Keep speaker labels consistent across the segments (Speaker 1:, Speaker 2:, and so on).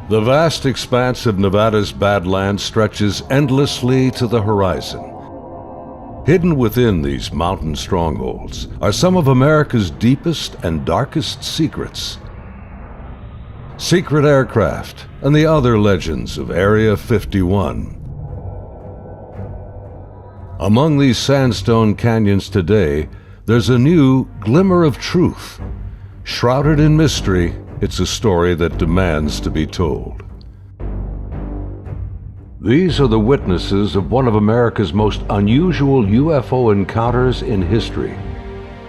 Speaker 1: The vast expanse of Nevada's Badlands stretches endlessly to the horizon. Hidden within these mountain strongholds are some of America's deepest and darkest secrets. Secret aircraft and the other legends of Area 51. Among these sandstone canyons today, there's a new glimmer of truth. Shrouded in mystery, it's a story that demands to be told. These are the witnesses of one of America's most unusual UFO encounters in history.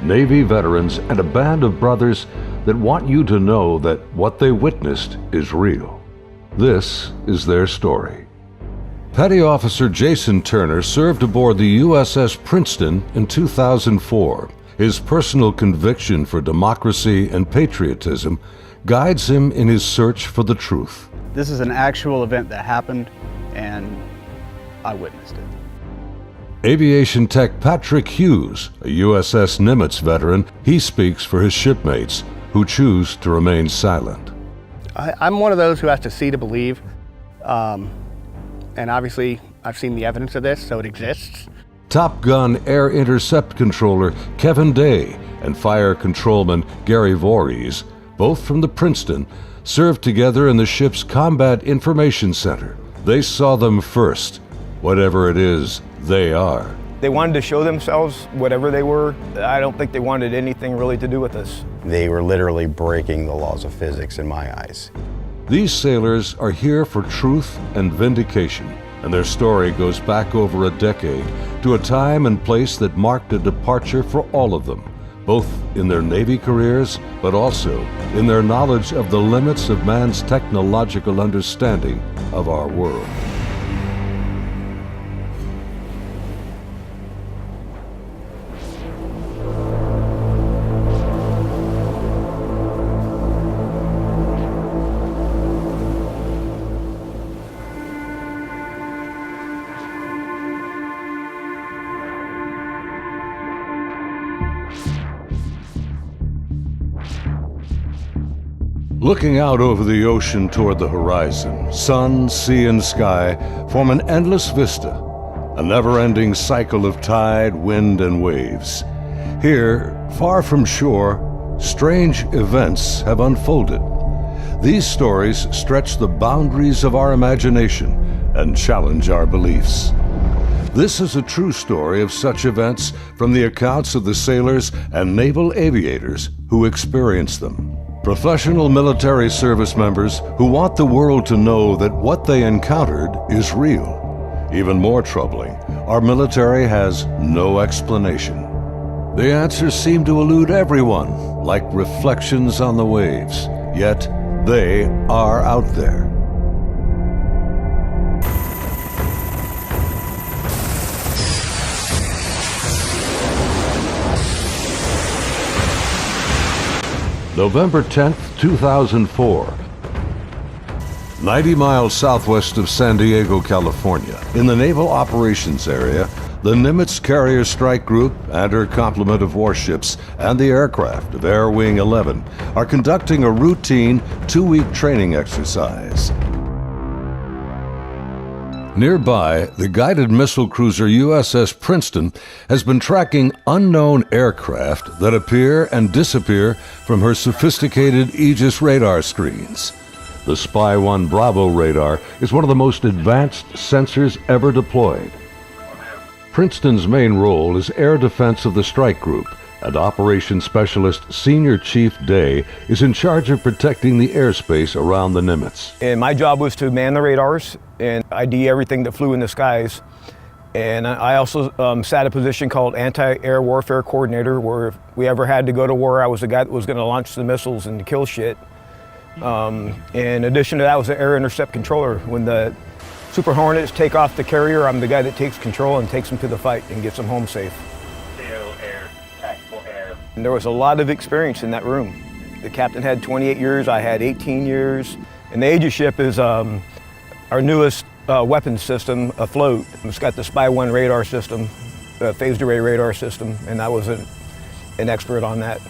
Speaker 1: Navy veterans and a band of brothers that want you to know that what they witnessed is real. This is their story. Petty Officer Jason Turner served aboard the USS Princeton in 2004. His personal conviction for democracy and patriotism guides him in his search for the truth.
Speaker 2: This is an actual event that happened, and I witnessed it.
Speaker 1: Aviation tech Patrick Hughes, a USS Nimitz veteran, he speaks for his shipmates who choose to remain silent.
Speaker 3: I'm one of those who has to see to believe, and obviously I've seen the evidence of this, so it exists.
Speaker 1: Top Gun Air Intercept Controller Kevin Day and Fire Controlman Gary Voorhees, both from the Princeton, served together in the ship's Combat Information Center. They saw them first, whatever it is they are.
Speaker 4: They wanted to show themselves, whatever they were. I don't think they wanted anything really to do with us.
Speaker 5: They were literally breaking the laws of physics in my eyes.
Speaker 1: These sailors are here for truth and vindication, and their story goes back over a decade to a time and place that marked a departure for all of them, both in their Navy careers, but also in their knowledge of the limits of man's technological understanding of our world. Looking out over the ocean toward the horizon, sun, sea, and sky form an endless vista, a never-ending cycle of tide, wind, and waves. Here, far from shore, strange events have unfolded. These stories stretch the boundaries of our imagination and challenge our beliefs. This is a true story of such events from the accounts of the sailors and naval aviators who experienced them. Professional military service members who want the world to know that what they encountered is real. Even more troubling, our military has no explanation. The answers seem to elude everyone, like reflections on the waves, yet they are out there. November 10th, 2004. 90 miles southwest of San Diego, California, in the Naval Operations Area, the Nimitz Carrier Strike Group and her complement of warships and the aircraft of Air Wing 11 are conducting a routine 2-week training exercise. Nearby, the guided missile cruiser USS Princeton has been tracking unknown aircraft that appear and disappear from her sophisticated Aegis radar screens. The Spy 1 Bravo radar is one of the most advanced sensors ever deployed. Princeton's main role is air defense of the strike group, and Operations Specialist Senior Chief Day is in charge of protecting the airspace around the Nimitz.
Speaker 4: And my job was to man the radars and ID everything that flew in the skies. And I also sat a position called Anti-Air Warfare Coordinator, where if we ever had to go to war, I was the guy that was going to launch the missiles and kill shit. In addition to that, I was the Air Intercept Controller. When the Super Hornets take off the carrier, I'm the guy that takes control and takes them to the fight and gets them home safe. And there was a lot of experience in that room. The captain had 28 years, I had 18 years. And the Aegis ship is our newest weapons system afloat. It's got the Spy 1 radar system, phased array radar system, and I was an expert on that.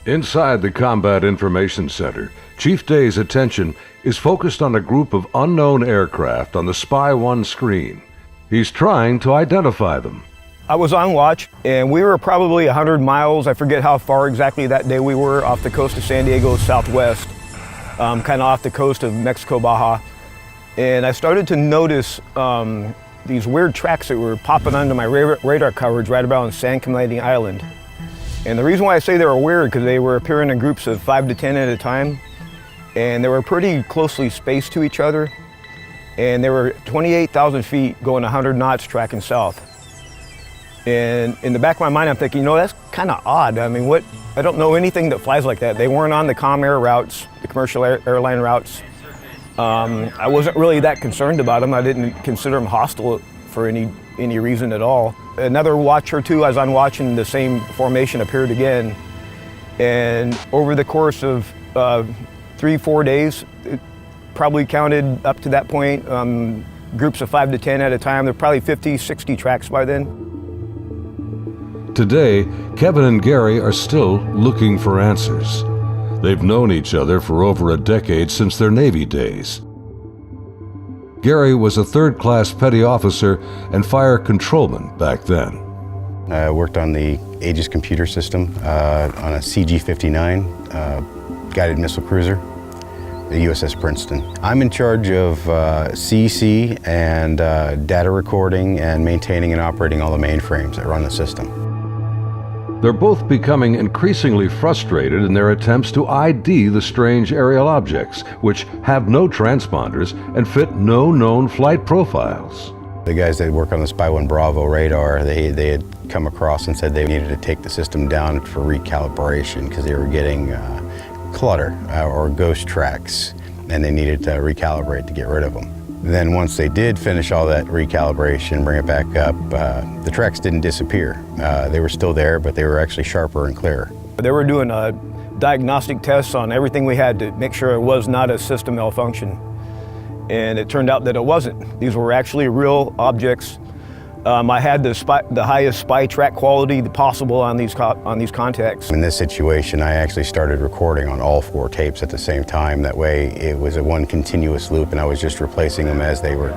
Speaker 1: Inside the Combat Information Center, Chief Day's attention is focused on a group of unknown aircraft on the Spy 1 screen. He's trying to identify them.
Speaker 4: I was on watch, and we were probably 100 miles, I forget how far exactly that day we were, off the coast of San Diego southwest, kind of off the coast of Mexico, Baja. And I started to notice these weird tracks that were popping onto my radar coverage right about San Clemente Island. And the reason why I say they were weird, because they were appearing in groups of 5 to 10 at a time, and they were pretty closely spaced to each other, and they were 28,000 feet going 100 knots tracking south. And in the back of my mind, I'm thinking, you know, that's kind of odd. I mean, I don't know anything that flies like that. They weren't on the comm air routes, the commercial airline routes. I wasn't really that concerned about them. I didn't consider them hostile for any reason at all. Another watch or two, as I'm watching, the same formation appeared again. And over the course of 3-4 days, it probably counted up to that point, groups of 5 to 10 at a time. There were probably 50, 60 tracks by then.
Speaker 1: Today, Kevin and Gary are still looking for answers. They've known each other for over a decade since their Navy days. Gary was a third-class petty officer and fire controlman back then.
Speaker 5: I worked on the Aegis computer system on a CG-59 guided missile cruiser, the USS Princeton. I'm in charge of CEC and data recording and maintaining and operating all the mainframes that run the system.
Speaker 1: They're both becoming increasingly frustrated in their attempts to ID the strange aerial objects, which have no transponders and fit no known flight profiles.
Speaker 5: The guys that work on the Spy 1 Bravo radar, they had come across and said they needed to take the system down for recalibration because they were getting clutter or ghost tracks, and they needed to recalibrate to get rid of them. Then once they did finish all that recalibration, bring it back up, the tracks didn't disappear. They were still there, but they were actually sharper and clearer.
Speaker 4: They were doing diagnostic tests on everything we had to make sure it was not a system malfunction. And it turned out that it wasn't. These were actually real objects. I had the highest spy track quality possible on these contacts.
Speaker 5: In this situation, I actually started recording on all 4 tapes at the same time. That way, it was a one continuous loop, and I was just replacing them as they were,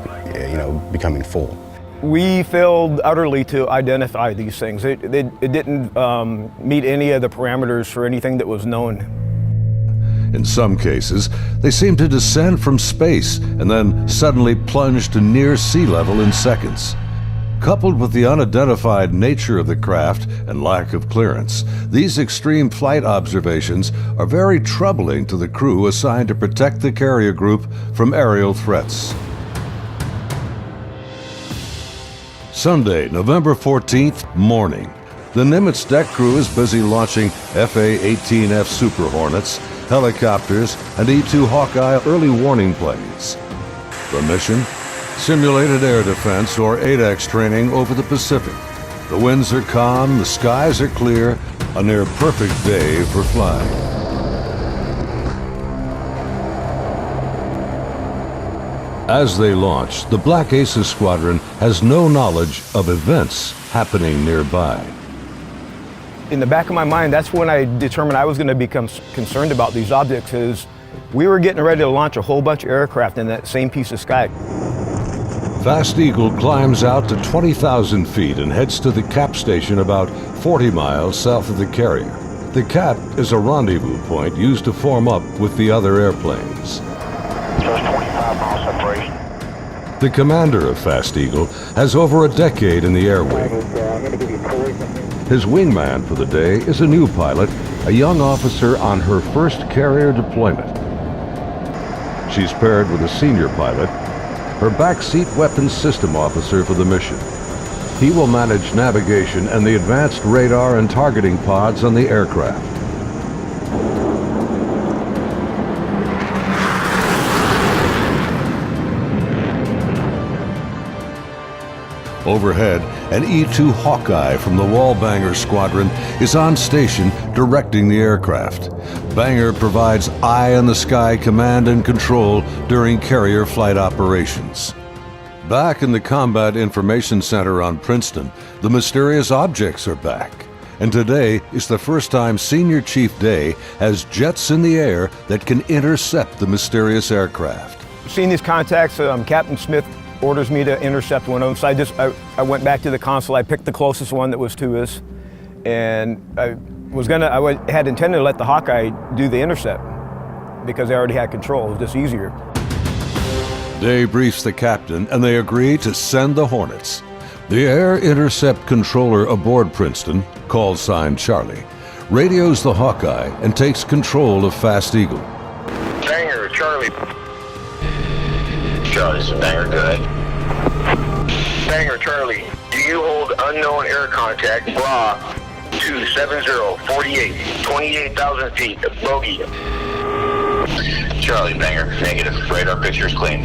Speaker 5: becoming full.
Speaker 4: We failed utterly to identify these things. It didn't meet any of the parameters for anything that was known.
Speaker 1: In some cases, they seem to descend from space and then suddenly plunge to near sea level in seconds. Coupled with the unidentified nature of the craft and lack of clearance, these extreme flight observations are very troubling to the crew assigned to protect the carrier group from aerial threats. Sunday, November 14th, morning. The Nimitz deck crew is busy launching FA-18F Super Hornets, helicopters, and E-2 Hawkeye early warning planes. The mission? Simulated air defense, or ADEX training over the Pacific. The winds are calm, the skies are clear, a near perfect day for flying. As they launch, the Black Aces squadron has no knowledge of events happening nearby.
Speaker 4: In the back of my mind, that's when I determined I was going to become concerned about these objects, is we were getting ready to launch a whole bunch of aircraft in that same piece of sky.
Speaker 1: Fast Eagle climbs out to 20,000 feet and heads to the cap station about 40 miles south of the carrier. The cap is a rendezvous point used to form up with the other airplanes.
Speaker 6: Just 25 miles separation.
Speaker 1: The commander of Fast Eagle has over a decade in the air wing. His wingman for the day is a new pilot, a young officer on her first carrier deployment. She's paired with a senior pilot, her backseat weapons system officer for the mission. He will manage navigation and the advanced radar and targeting pods on the aircraft. Overhead, an E-2 Hawkeye from the Wallbanger Squadron is on station directing the aircraft. Banger provides eye-in-the-sky command and control during carrier flight operations. Back in the Combat Information Center on Princeton, the mysterious objects are back. And today is the first time Senior Chief Day has jets in the air that can intercept the mysterious aircraft.
Speaker 4: Seeing these contacts, Captain Smith orders me to intercept one of them. So I went back to the console. I picked the closest one that was to us, and I had intended to let the Hawkeye do the intercept because they already had control. It was just easier.
Speaker 1: Day briefs the captain, and they agree to send the Hornets. The air intercept controller aboard Princeton, call sign Charlie, radios the Hawkeye and takes control of Fast Eagle.
Speaker 6: Banger, Charlie. Charlie, this is Banger, good. Banger, Charlie. Do you hold unknown air contact, bra, 27048, 28,000 feet, bogey. Charlie, Banger, negative. Radar picture is clean.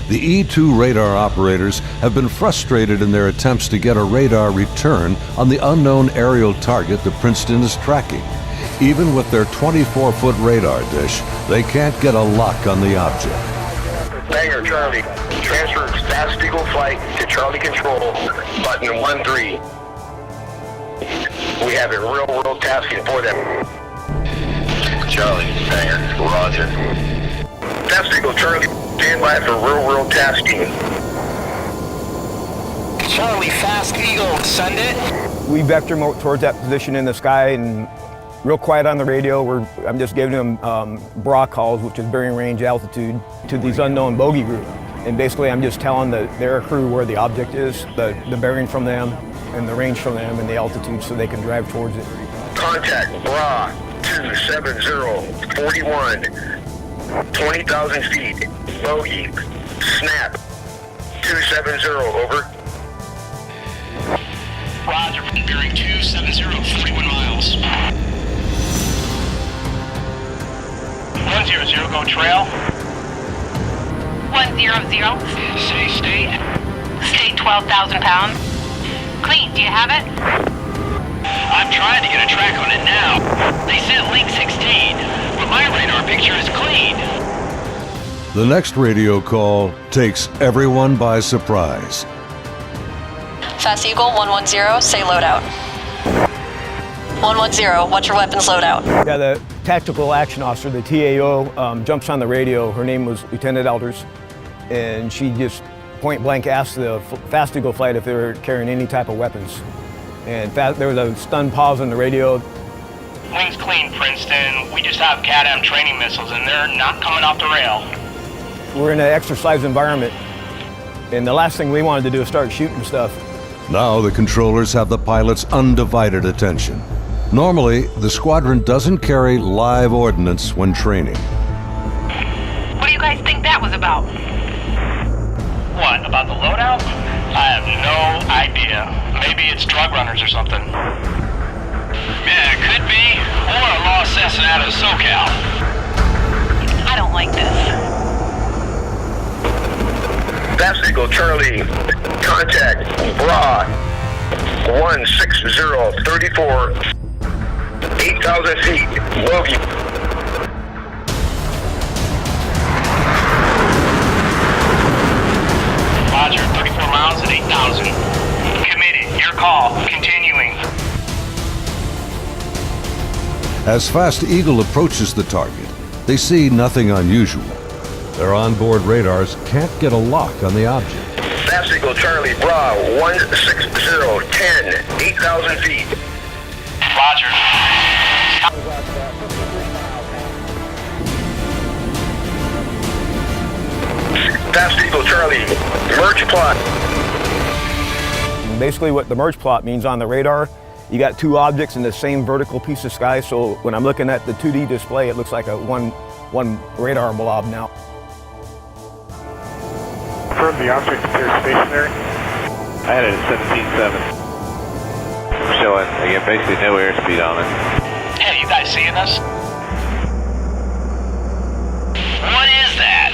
Speaker 1: The E-2 radar operators have been frustrated in their attempts to get a radar return on the unknown aerial target that Princeton is tracking. Even with their 24-foot radar dish, they can't get a lock on the object.
Speaker 6: Banger, Charlie. Transfer Fast Eagle flight to Charlie Control, button 13. We have a real-world tasking for them. Charlie, Banger, roger. Fast Eagle, Charlie, stand by for real-world tasking.
Speaker 7: Charlie, Fast Eagle, send it.
Speaker 4: We vector towards that position in the sky, and real quiet on the radio. I'm just giving them bra calls, which is bearing range altitude, to these unknown bogey group. And basically I'm just telling their crew where the object is, the bearing from them, and the range from them, and the altitude so they can drive towards it.
Speaker 6: Contact bra 27041, 20,000 feet, bogey, snap, 270, over.
Speaker 7: Roger, bearing 270, 41 miles. 100, go trail.
Speaker 8: 100.
Speaker 7: Say state.
Speaker 8: State 12,000 pounds. Clean, do you have it?
Speaker 7: I'm trying to get a track on it now. They sent link 16, but my radar picture is clean.
Speaker 1: The next radio call takes everyone by surprise.
Speaker 9: Fast Eagle 110, say loadout. 110, what's your weapons loadout?
Speaker 4: Yeah, the tactical action officer, the TAO, jumps on the radio. Her name was Lieutenant Elders, and she just point blank asked the Fast Eagle flight if they were carrying any type of weapons. And there was a stunned pause on the radio.
Speaker 7: Wings clean, Princeton. We just have CADAM training missiles, and they're not coming off the rail.
Speaker 4: We're in an exercise environment, and the last thing we wanted to do is start shooting stuff.
Speaker 1: Now the controllers have the pilot's undivided attention. Normally, the squadron doesn't carry live ordnance when training.
Speaker 8: What do you guys think that was about?
Speaker 7: What, about the loadout? I have no idea. Maybe it's drug runners or something. Yeah, it could be. Or a lost Cessna out of SoCal.
Speaker 8: I don't like this.
Speaker 6: Fast Eagle, Charlie, contact bra 16034, 8,000 feet, bogey.
Speaker 7: Roger, 34 miles at 8,000. Committed, your call, continuing.
Speaker 1: As Fast Eagle approaches the target, they see nothing unusual. Their onboard radars can't get a lock on the object.
Speaker 6: Fast Eagle, Charlie, bra 16010, 8,000 feet.
Speaker 7: Roger.
Speaker 6: Fast Eagle, Charlie, merge plot.
Speaker 4: Basically what the merge plot means on the radar, you got two objects in the same vertical piece of sky, so when I'm looking at the 2D display, it looks like a one radar blob now.
Speaker 10: Confirm the object appears stationary.
Speaker 11: I had it at 17.7. Showing, again, basically no airspeed on it.
Speaker 7: Hey, you guys seeing us? What is that?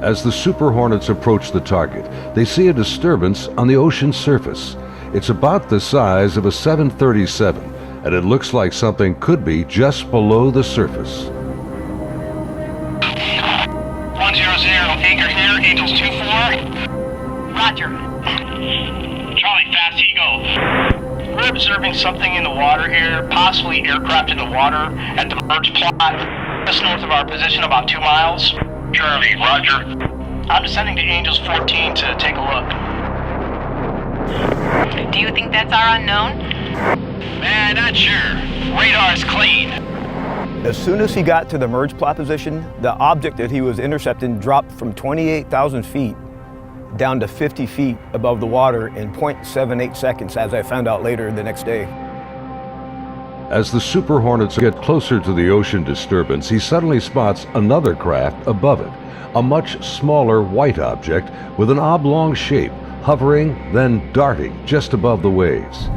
Speaker 1: As the Super Hornets approach the target, they see a disturbance on the ocean surface. It's about the size of a 737, and it looks like something could be just below the surface.
Speaker 7: 100, anchor here, Angels 24.
Speaker 8: Roger.
Speaker 7: observing something in the water here, possibly aircraft in the water at the merge plot, just north of our position, about 2 miles.
Speaker 6: Charlie, roger.
Speaker 7: I'm descending to Angels 14 to take a look.
Speaker 8: Do you think that's our unknown?
Speaker 7: Man, not sure. Radar's clean.
Speaker 4: As soon as he got to the merge plot position, the object that he was intercepting dropped from 28,000 feet down to 50 feet above the water in 0.78 seconds, as I found out later the next day.
Speaker 1: As the Super Hornets get closer to the ocean disturbance, he suddenly spots another craft above it, a much smaller white object with an oblong shape, hovering, then darting just above the waves.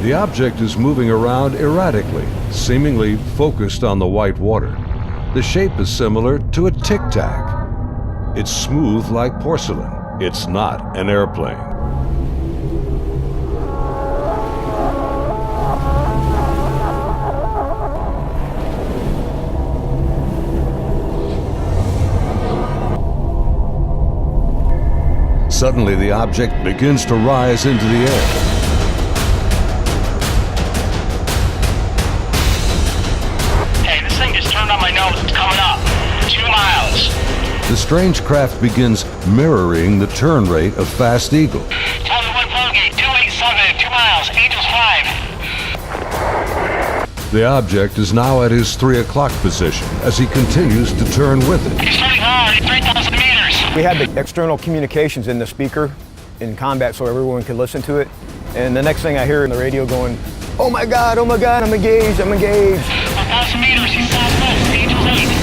Speaker 1: The object is moving around erratically, seemingly focused on the white water. The shape is similar to a tic-tac. It's smooth like porcelain. It's not an airplane. Suddenly, the object begins to rise into the air.
Speaker 7: It's coming up. 2 miles.
Speaker 1: The strange craft begins mirroring the turn rate of Fast Eagle.
Speaker 7: Tell me 1 Gate, 287, 2 miles, Angels 5.
Speaker 1: The object is now at his 3 o'clock position as he continues to turn with it.
Speaker 7: He's turning hard at 3,000 meters.
Speaker 4: We had the external communications in the speaker in combat so everyone could listen to it. And the next thing I hear in the radio going, oh my God, I'm engaged, I'm engaged.
Speaker 7: 1,000 meters, he's southwest, Angels 8.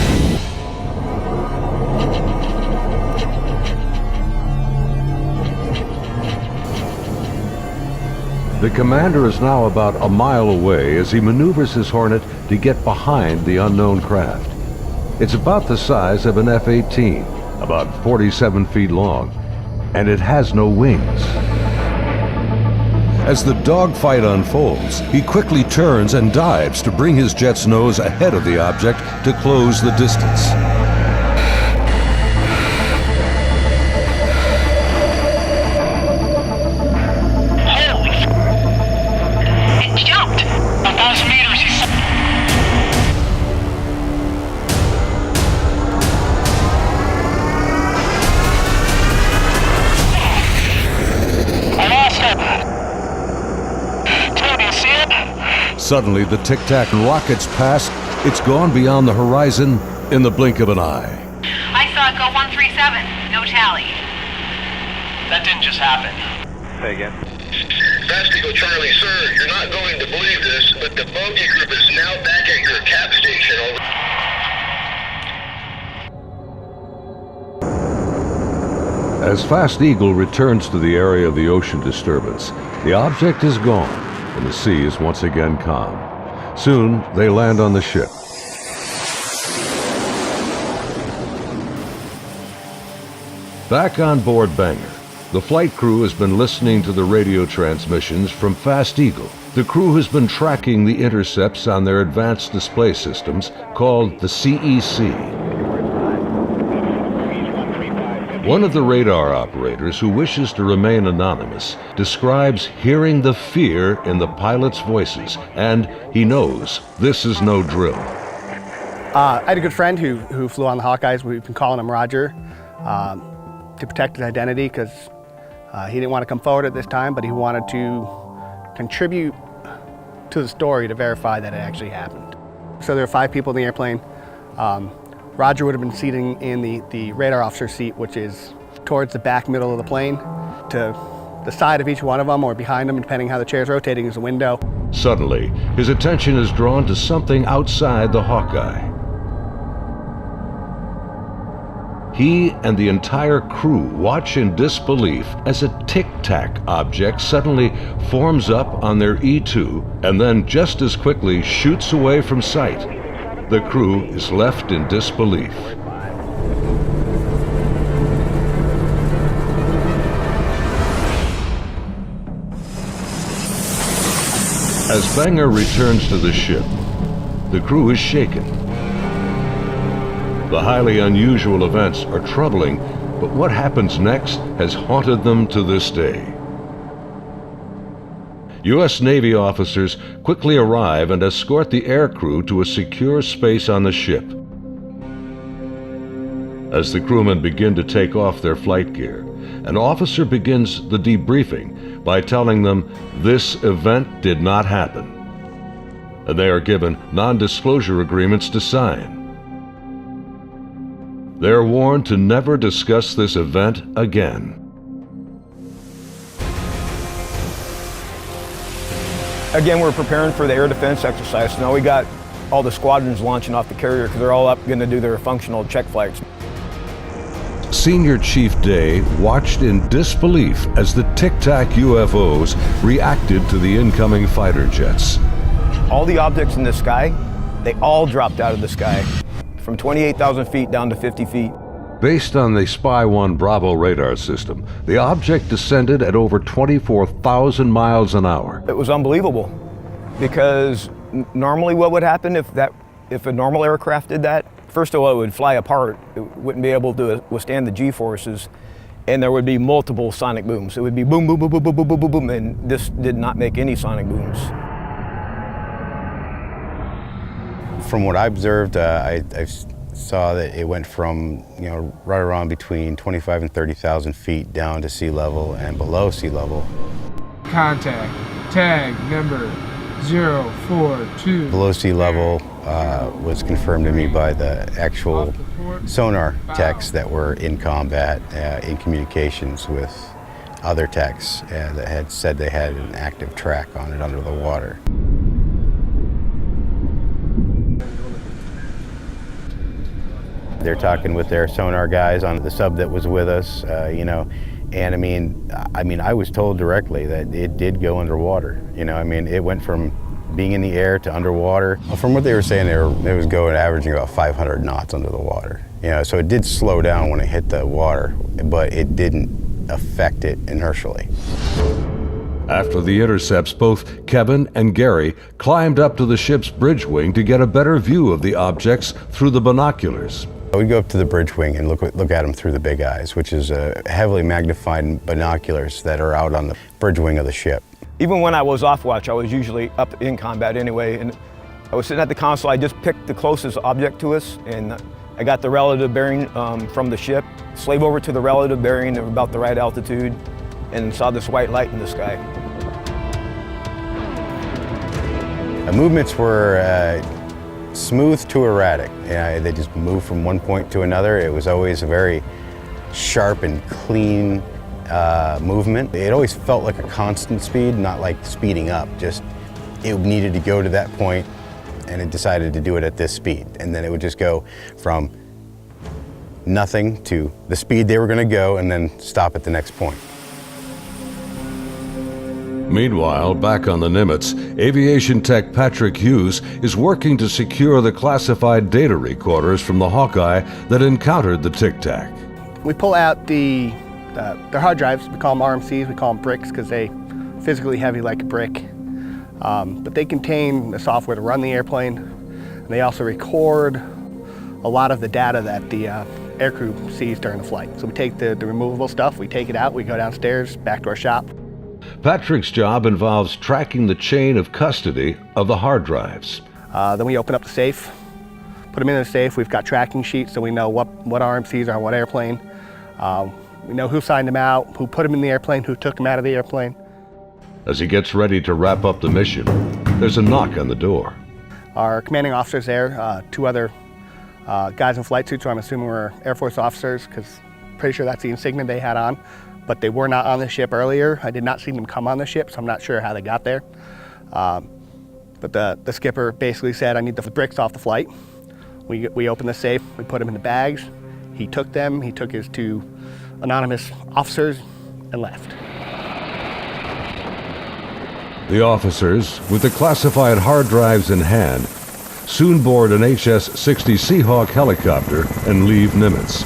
Speaker 1: The commander is now about a mile away as he maneuvers his Hornet to get behind the unknown craft. It's about the size of an F-18, about 47 feet long, and it has no wings. As the dogfight unfolds, he quickly turns and dives to bring his jet's nose ahead of the object to close the distance.
Speaker 7: Holy f***. It jumped. 1,000 meters, he's... I lost it.
Speaker 1: Suddenly, the tic-tac rockets past. It's gone beyond the horizon in the blink of an eye.
Speaker 8: I saw it go 137. No tally.
Speaker 7: That didn't just happen.
Speaker 11: Say again.
Speaker 6: Fast Eagle Charlie, sir, you're not going to believe this, but the bogey group is now back at your cap station. Over.
Speaker 1: As Fast Eagle returns to the area of the ocean disturbance, the object is gone, and the sea is once again calm. Soon, they land on the ship. Back on board Banger, the flight crew has been listening to the radio transmissions from Fast Eagle. The crew has been tracking the intercepts on their advanced display systems called the CEC. One of the radar operators, who wishes to remain anonymous, describes hearing the fear in the pilots' voices, and he knows this is no drill.
Speaker 3: I had a good friend who flew on the Hawkeyes. We've been calling him Roger to protect his identity because he didn't want to come forward at this time, but he wanted to contribute to the story to verify that it actually happened. So there were 5 people in the airplane. Roger would have been sitting in the radar officer seat, which is towards the back middle of the plane. To the side of each one of them or behind them, depending how the chair's rotating, is a window.
Speaker 1: Suddenly, his attention is drawn to something outside the Hawkeye. He and the entire crew watch in disbelief as a tic-tac object suddenly forms up on their E2 and then just as quickly shoots away from sight. The crew is left in disbelief. As Banger returns to the ship, the crew is shaken. The highly unusual events are troubling, but what happens next has haunted them to this day. U.S. Navy officers quickly arrive and escort the aircrew to a secure space on the ship. As the crewmen begin to take off their flight gear, an officer begins the debriefing by telling them this event did not happen, and they are given non-disclosure agreements to sign. They are warned to never discuss this event again.
Speaker 4: Again, we're preparing for the air defense exercise. Now we got all the squadrons launching off the carrier because they're all up going to do their functional check flights.
Speaker 1: Senior Chief Day watched in disbelief as the Tic Tac UFOs reacted to the incoming fighter jets.
Speaker 4: All the objects in the sky, they all dropped out of the sky from 28,000 feet down to 50 feet.
Speaker 1: Based on the Spy 1 Bravo radar system, the object descended at over 24,000 miles an hour.
Speaker 4: It was unbelievable because normally what would happen if a normal aircraft did that? First of all, it would fly apart. It wouldn't be able to withstand the G-forces, and there would be multiple sonic booms. It would be boom, boom, boom, boom, boom, boom, boom, boom, boom, and this did not make any sonic booms.
Speaker 5: From what I observed, I saw that it went from, right around between 25 and 30,000 feet down to sea level and below sea level.
Speaker 12: Contact, tag number 042.
Speaker 5: Below sea level was confirmed to me by the actual sonar techs that were in combat, in communications with other techs that had said they had an active track on it under the water. They're talking with their sonar guys on the sub that was with us, and I was told directly that it did go underwater. It went from being in the air to underwater. From what they were saying, it was going averaging about 500 knots under the water. So it did slow down when it hit the water, but it didn't affect it inertially.
Speaker 1: After the intercepts, both Kevin and Gary climbed up to the ship's bridge wing to get a better view of the objects through the binoculars.
Speaker 5: We'd go up to the bridge wing and look at them through the big eyes, which is heavily magnified binoculars that are out on the bridge wing of the ship.
Speaker 4: Even when I was off watch, I was usually up in combat anyway, and I was sitting at the console. I just picked the closest object to us, and I got the relative bearing from the ship, slave over to the relative bearing at about the right altitude, and saw this white light in the sky.
Speaker 5: The movements were smooth to erratic. They just moved from one point to another. It was always a very sharp and clean movement. It always felt like a constant speed, not like speeding up. Just it needed to go to that point, and it decided to do it at this speed. And then it would just go from nothing to the speed they were going to go, and then stop at the next point.
Speaker 1: Meanwhile, back on the Nimitz, aviation tech Patrick Hughes is working to secure the classified data recorders from the Hawkeye that encountered the Tic Tac.
Speaker 3: We pull out their hard drives. We call them RMCs. We call them bricks because they physically heavy like a brick. But they contain the software to run the airplane. And they also record a lot of the data that the aircrew sees during the flight. So we take the removable stuff, we take it out, we go downstairs, back to our shop.
Speaker 1: Patrick's job involves tracking the chain of custody of the hard drives.
Speaker 3: Then we open up the safe, put them in the safe. We've got tracking sheets so we know what RMCs are on what airplane. We know who signed them out, who put them in the airplane, who took them out of the airplane. As
Speaker 1: he gets ready to wrap up the mission, there's a knock on the door.
Speaker 3: Our commanding officer's there, two other guys in flight suits who I'm assuming were Air Force officers, because I'm pretty sure that's the insignia they had on. But they were not on the ship earlier. I did not see them come on the ship, so I'm not sure how they got there. But the skipper basically said, I need the bricks off the flight. We opened the safe, we put them in the bags. He took them, he took his two anonymous officers and left.
Speaker 1: The officers, with the classified hard drives in hand, soon board an HS-60 Seahawk helicopter and leave Nimitz.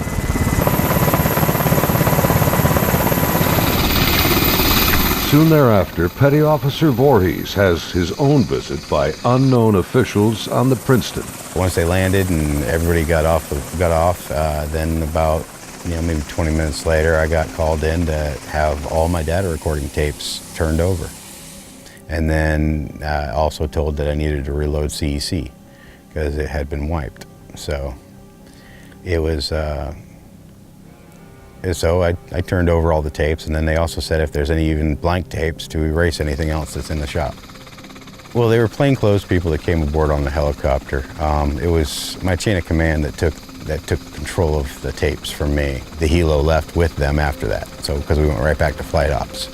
Speaker 1: Soon thereafter, Petty Officer Voorhees has his own visit by unknown officials on the Princeton.
Speaker 5: Once they landed and everybody got off, then about maybe 20 minutes later, I got called in to have all my data recording tapes turned over. And then also told that I needed to reload CEC because it had been wiped. So it was, so I turned over all the tapes, and then they also said if there's any even blank tapes to erase anything else that's in the shop. Well, they were plainclothes people that came aboard on the helicopter. It was my chain of command that took control of the tapes from me. The helo left with them after that, so because we went right back to flight ops.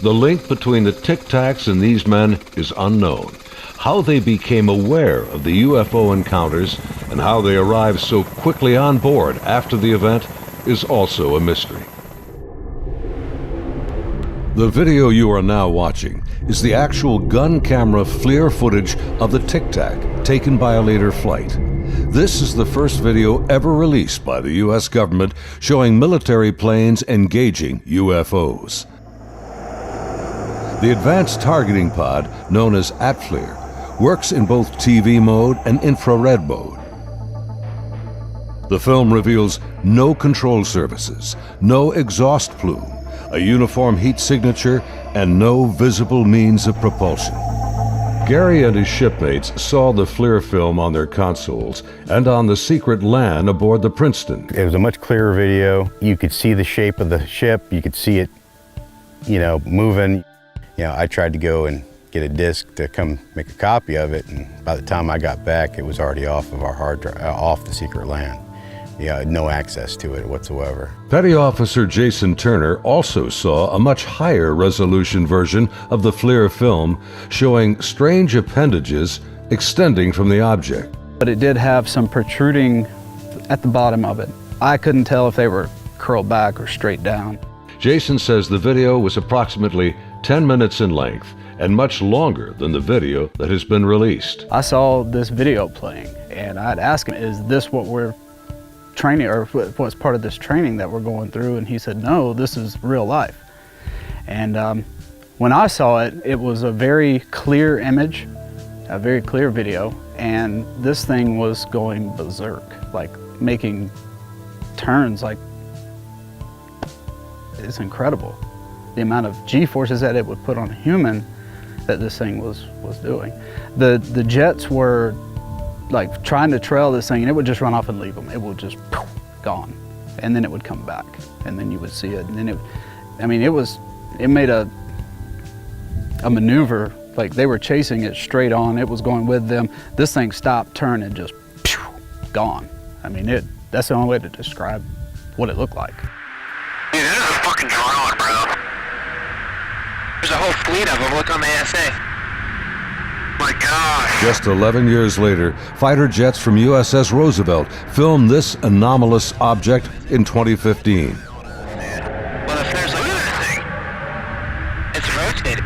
Speaker 1: The link between the Tic Tacs and these men is unknown. How they became aware of the UFO encounters and how they arrived so quickly on board after the event is also a mystery. The video you are now watching is the actual gun camera FLIR footage of the Tic Tac taken by a later flight. This is the first video ever released by the U.S. government showing military planes engaging UFOs. The advanced targeting pod, known as ATFLIR, works in both TV mode and infrared mode. The film reveals no control surfaces, no exhaust plume, a uniform heat signature, and no visible means of propulsion. Gary and his shipmates saw the FLIR film on their consoles and on the secret LAN aboard the Princeton.
Speaker 5: It was a much clearer video. You could see the shape of the ship. You could see it, moving. I tried to go and get a disc to come make a copy of it, and by the time I got back, it was already off of our hard drive, off the secret LAN. No access to it whatsoever.
Speaker 1: Petty Officer Jason Turner also saw a much higher resolution version of the FLIR film showing strange appendages extending from the object.
Speaker 2: But it did have some protruding at the bottom of it. I couldn't tell if they were curled back or straight down.
Speaker 1: Jason says the video was approximately 10 minutes in length and much longer than the video that has been released.
Speaker 2: I saw this video playing and I'd ask him, is this what we're training, or what's part of this training that we're going through? And he said, no, this is real life. And when I saw it, it was a very clear image, a very clear video, and this thing was going berserk, like making turns, like, it's incredible. The amount of G-forces that it would put on a human that this thing was doing. The jets were like trying to trail this thing, and it would just run off and leave them. It would just poof, gone, and then it would come back, and then you would see it, and then it made a maneuver, like they were chasing it straight on. It was going with them. This thing stopped, turned, and just phew, gone. That's the only way to describe what it looked like.
Speaker 6: Dude, this is a fucking drone, bro. There's a whole fleet of them. Look on the ASA. My gosh.
Speaker 1: Just 11 years later, fighter jets from USS Roosevelt filmed this anomalous object in 2015.
Speaker 6: Well, if there's a look at this thing, it's rotating.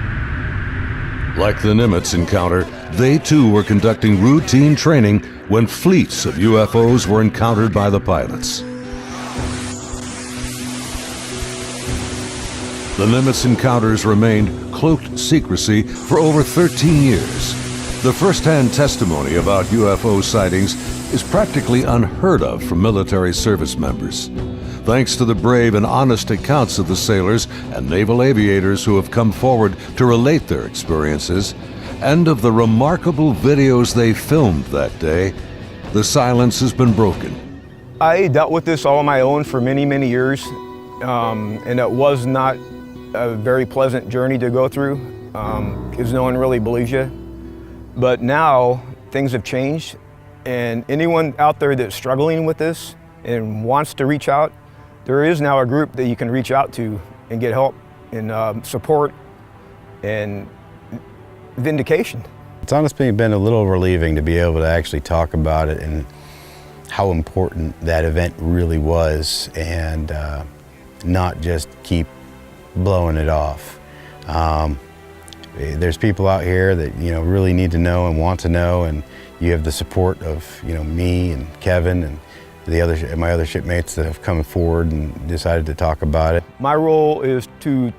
Speaker 1: Like the Nimitz encounter, they too were conducting routine training when fleets of UFOs were encountered by the pilots. The Nimitz Encounters remained cloaked secrecy for over 13 years. The first-hand testimony about UFO sightings is practically unheard of from military service members. Thanks to the brave and honest accounts of the sailors and naval aviators who have come forward to relate their experiences, and of the remarkable videos they filmed that day, the silence has been broken.
Speaker 4: I dealt with this all on my own for many, many years, and it was not a very pleasant journey to go through, because no one really believes you. But now things have changed, and anyone out there that's struggling with this and wants to reach out, there is now a group that you can reach out to and get help and support and vindication.
Speaker 5: It's honestly been a little relieving to be able to actually talk about it and how important that event really was, and not just keep blowing it off. There's people out here that really need to know and want to know, and you have the support of me and Kevin and my other shipmates that have come forward and decided to talk about it.
Speaker 4: My role is to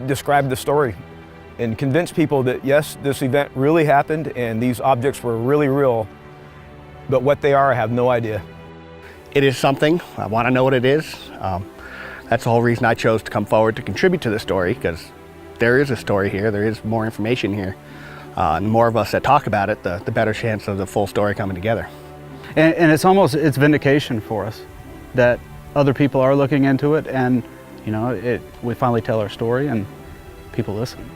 Speaker 4: describe the story and convince people that yes, this event really happened and these objects were really real, but what they are, I have no idea.
Speaker 3: It is something. I want to know what it is. That's the whole reason I chose to come forward to contribute to the story, because there is a story here, there is more information here. And the more of us that talk about it, the better chance of the full story coming together.
Speaker 2: And it's vindication for us that other people are looking into it, and you know, we finally tell our story and people listen.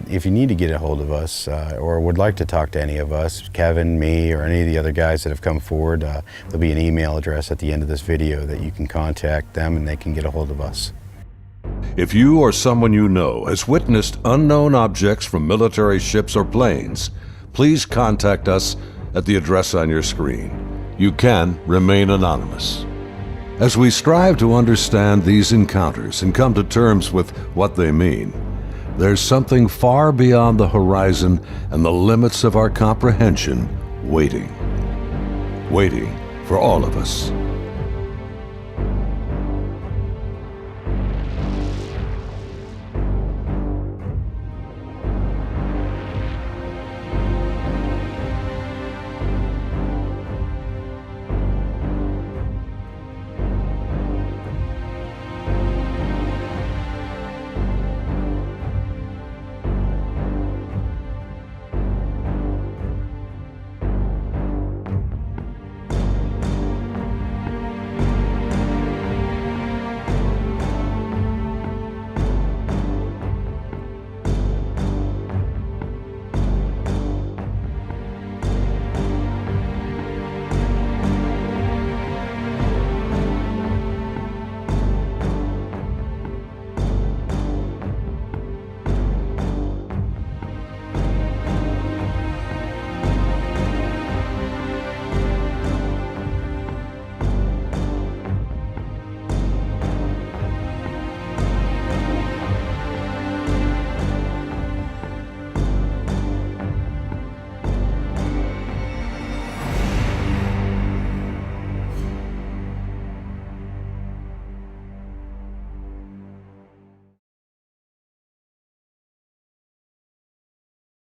Speaker 5: If you need to get a hold of us or would like to talk to any of us, Kevin, me, or any of the other guys that have come forward, there'll be an email address at the end of this video that you can contact them and they can get a hold of us.
Speaker 1: If you or someone you know has witnessed unknown objects from military ships or planes, please contact us at the address on your screen. You can remain anonymous. As we strive to understand these encounters and come to terms with what they mean, there's something far beyond the horizon and the limits of our comprehension waiting for all of us.